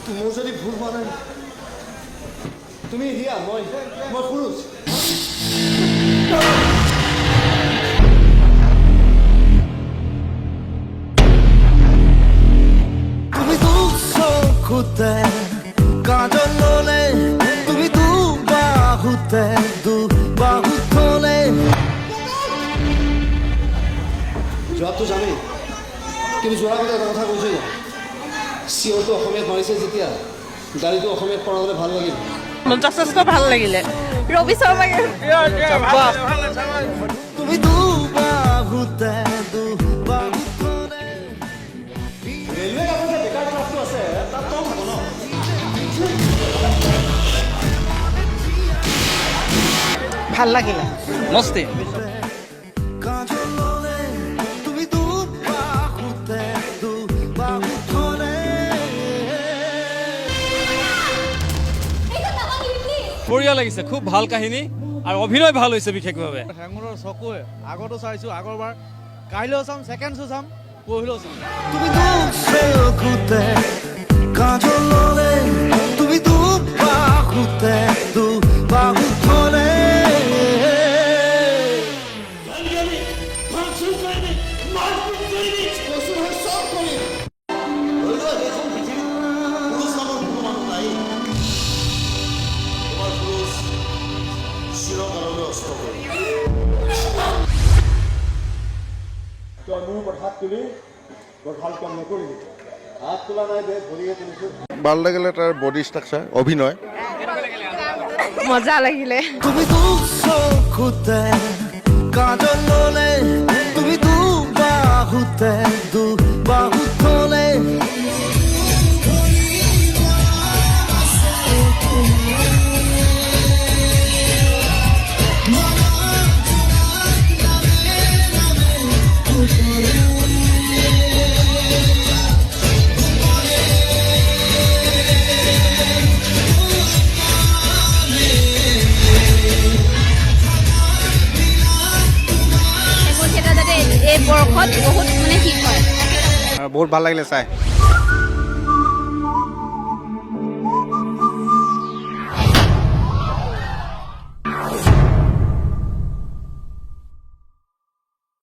মোৰ যদি ভুল হোৱা নাই তুমি হিয়া মই পুৰুষ তুমি তো চকুতে কাজল ললে তুমি তো বাহুতে থলে জবাবটো জানে কিন্তু যোৱাৰ আগতে এটা কথা কৈছোঁ না চিঞৰটো অসমীয়াত মাৰিছে যেতিয়া গাড়ীটো অসমীয়াত পঢ়াবলৈ ভাল লাগিল যথেষ্ট ভাল লাগিলে ৰবি শৰ্মাকে তুমি দুবাহুতে ৰেলৱে কাষত যে বেকাৰ ক্লাছটো আছে তাত কম হ'ব ন ভাল লাগিলে মস্তি বঢ়িয়া লাগিছে খুব ভাল কাহিনী আৰু অভিনয় ভাল হৈছে বিশেষভাৱে হেঙুৰৰ চকুৱে আগতো চাইছোঁ আগৰবাৰ কাইলৈও চাম ছেকেণ্ড শ্ব' চাম পৰহিলৈও চাম তুমি চকুতে কাজল ললে তুমি দুবাহুতে থলে ভাল লাগিলে তাৰ বডি ষ্ট্ৰাকচাৰ অভিনয় মজা লাগিলে তুমি চকুতে কাজল ললে তুমি দুবাহুতে থলে এই বৰ্ষত বহুত মানে হিট হয় বহুত ভাল লাগিলে চাই